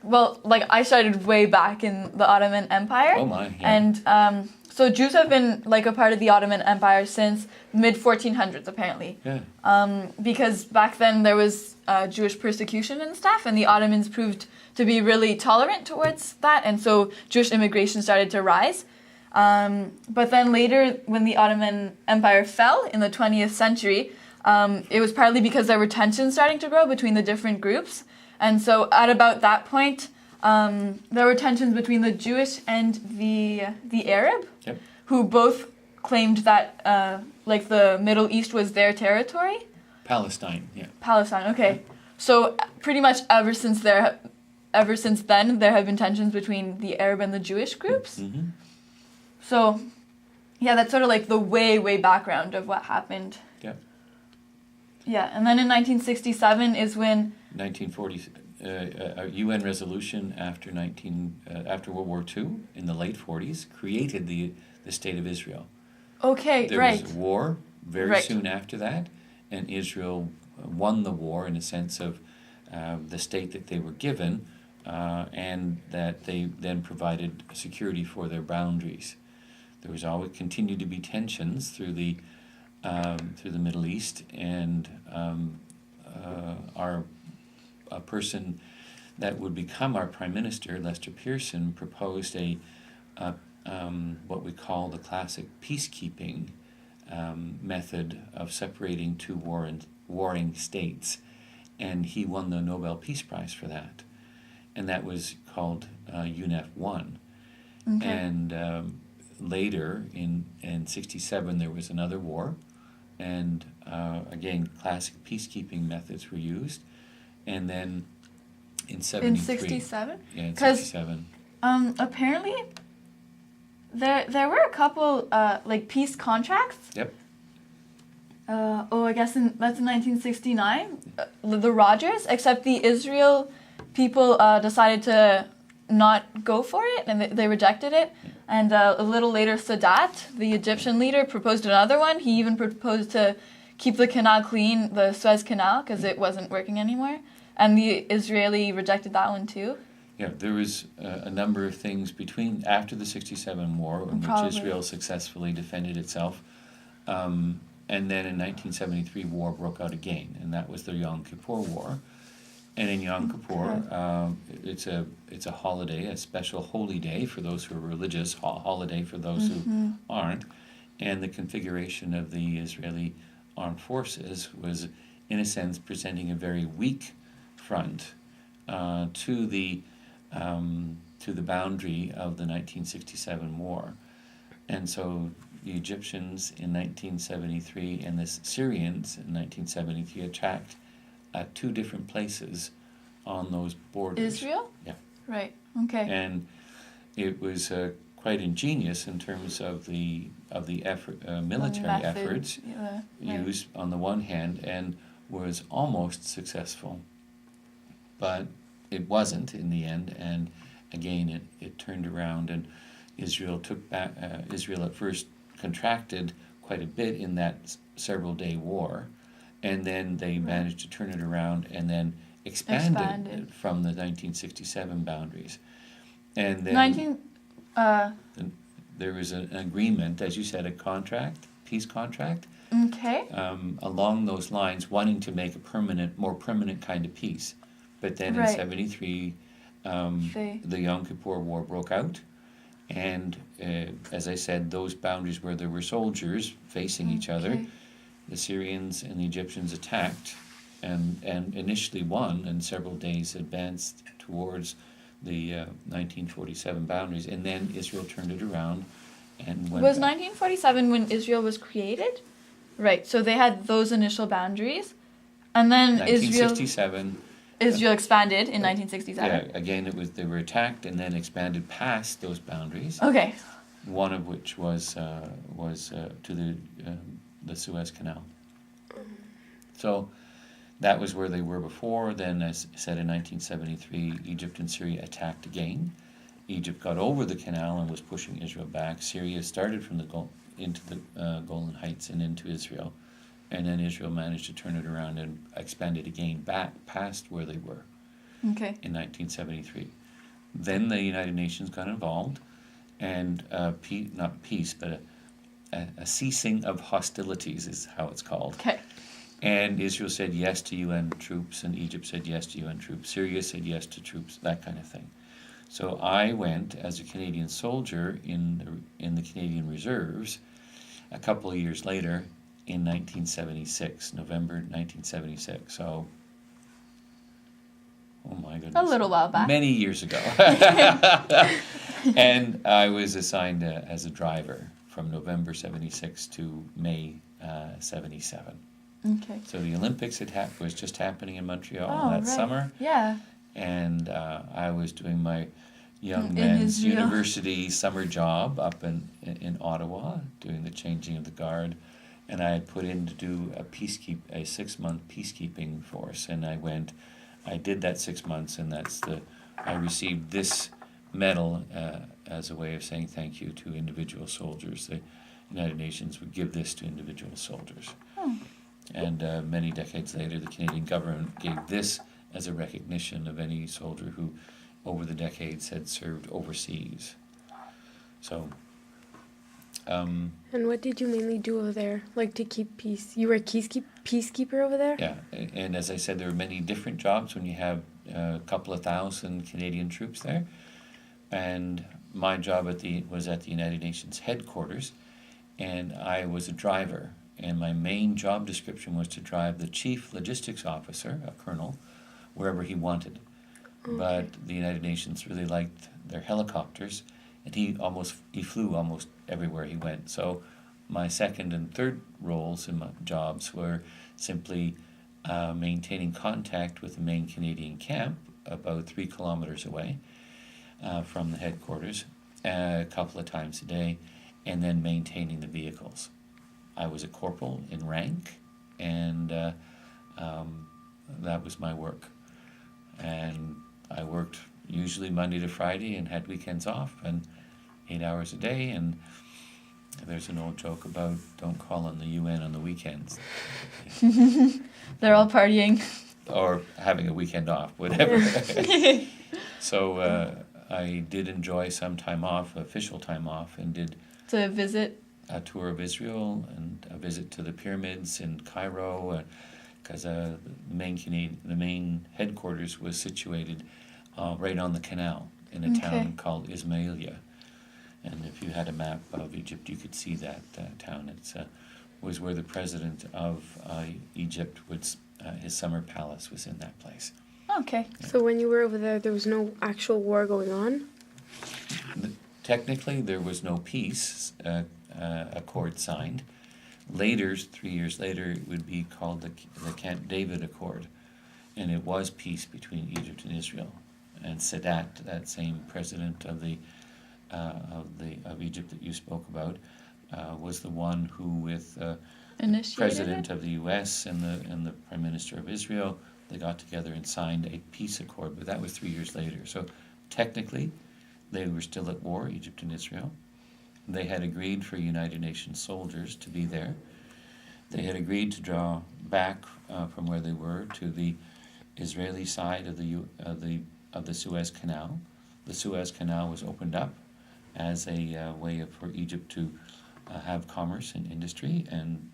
Well, like I started way back in the Ottoman Empire. Oh my, yeah. And so Jews have been like a part of the Ottoman Empire since mid 1400s apparently. Yeah. Because back then there was Jewish persecution and stuff, and the Ottomans proved to be really tolerant towards that, and so Jewish immigration started to rise. But then later, when the Ottoman Empire fell in the 20th century, it was partly because there were tensions starting to grow between the different groups. And so at about that point, there were tensions between the Jewish and the Arab, Yep. who both claimed that like the Middle East was their territory. Palestine, yeah. Palestine, okay. So pretty much ever since then, there have been tensions between the Arab and the Jewish groups. Mm-hmm. So, yeah, that's sort of like the way background of what happened. Yeah. Yeah, and then in 1967 is when 1940, a UN resolution after World War II in the late 40s created the State of Israel. Okay, there right. was a war very soon after that, and Israel won the war in a sense of the state that they were given, and that they then provided security for their boundaries. There was always continued to be tensions through the Middle East, and a person that would become our Prime Minister, Lester Pearson, proposed what we call the classic peacekeeping method of separating two warring states, and he won the Nobel Peace Prize for that, and that was called UNEF 1. Okay. And later in 1967 there was another war, and again classic peacekeeping methods were used, and then in 73. In 67? Yeah, in 67. Apparently there were a couple like peace contracts. Yep. I guess that's in 1969. The Rogers, except the Israel people decided to not go for it, and they rejected it. And a little later, Sadat, the Egyptian leader, proposed another one. He even proposed to keep the canal clean, the Suez Canal, because it wasn't working anymore. And the Israeli rejected that one too. Yeah, there was a number of things after the 1967 war in which Israel successfully defended itself. And then in 1973, war broke out again, and that was the Yom Kippur War. And in Yom Kippur, it's a holiday, a special holy day for those who are religious, holiday for those who aren't. And the configuration of the Israeli armed forces was, in a sense, presenting a very weak front to the boundary of the 1967 war. And so the Egyptians in 1973 and the Syrians in 1973 attacked at two different places on those borders. Israel? Yeah. Right. Okay. And it was quite ingenious in terms of the military efforts used on the one hand, and was almost successful, but it wasn't in the end. And again, it turned around, and Israel took back. Israel at first contracted quite a bit in that several-day war, and then they managed to turn it around and then expanded from the 1967 boundaries. And then there was an agreement, as you said, peace contract. Okay. Along those lines, wanting to make a more permanent kind of peace. But then in 1973, the Yom Kippur War broke out. And as I said, those boundaries where there were soldiers facing each other, the Syrians and the Egyptians attacked, and initially won, and several days advanced towards the 1947 boundaries, and then Israel turned it around and went. Was 1947 when Israel was created? Right. So they had those initial boundaries, and then 1967. Israel expanded in 1967. Yeah, again, they were attacked and then expanded past those boundaries. Okay. One of which was to the Suez Canal. So that was where they were before. Then, as I said, in 1973, Egypt and Syria attacked again. Egypt got over the canal and was pushing Israel back. Syria started from into the Golan Heights and into Israel. And then Israel managed to turn it around and expand it again back past where they were. Okay. in 1973. Then the United Nations got involved, and not peace, but a ceasing of hostilities is how it's called. Okay. And Israel said yes to UN troops, and Egypt said yes to UN troops. Syria said yes to troops, that kind of thing. So I went as a Canadian soldier in the Canadian Reserves a couple of years later in 1976, November 1976. So, oh my goodness. A little while back. Many years ago. And I was assigned as a driver from November 76 to May 77. Okay. So the Olympics was just happening in Montreal that right. summer. Yeah. And I was doing my young In men's Israel. university summer job up in Ottawa, doing the changing of the guard. And I had put in to do a 6-month peacekeeping force. And I did that 6 months, and I received this medal as a way of saying thank you to individual soldiers. The United Nations would give this to individual soldiers. Oh. And many decades later, the Canadian government gave this as a recognition of any soldier who, over the decades, had served overseas. So. And what did you mainly do over there, like to keep peace? You were a peacekeeper over there? Yeah, and as I said, there are many different jobs when you have a couple of thousand Canadian troops there. And my job was at the United Nations headquarters, and I was a driver. And my main job description was to drive the chief logistics officer, a colonel, wherever he wanted. Okay. But the United Nations really liked their helicopters, and he flew almost everywhere he went. So my second and third roles in my jobs were simply maintaining contact with the main Canadian camp about 3 kilometers away from the headquarters a couple of times a day, and then maintaining the vehicles. I was a corporal in rank, and that was my work. And I worked usually Monday to Friday and had weekends off, and 8 hours a day. And there's an old joke about don't call on the UN on the weekends. They're all partying. Or having a weekend off, whatever. So I did enjoy some time off, official time off, and did to visit a tour of Israel and a visit to the pyramids in Cairo, because the main headquarters was situated right on the canal in a town called Ismailia. And if you had a map of Egypt, you could see that town. It was where the president of Egypt his summer palace was in that place. Okay. Yeah. So when you were over there was no actual war going on? Technically, there was no peace accord signed. Later, 3 years later, it would be called the Camp David Accord, and it was peace between Egypt and Israel. And Sadat, that same president of Egypt that you spoke about, was the one who, with the president of the U.S. and the Prime Minister of Israel, they got together and signed a peace accord. But that was 3 years later. So technically, they were still at war, Egypt and Israel. They had agreed for United Nations soldiers to be there. They had agreed to draw back from where they were to the Israeli side of the Suez Canal. The Suez Canal was opened up as a way for Egypt to have commerce and industry, and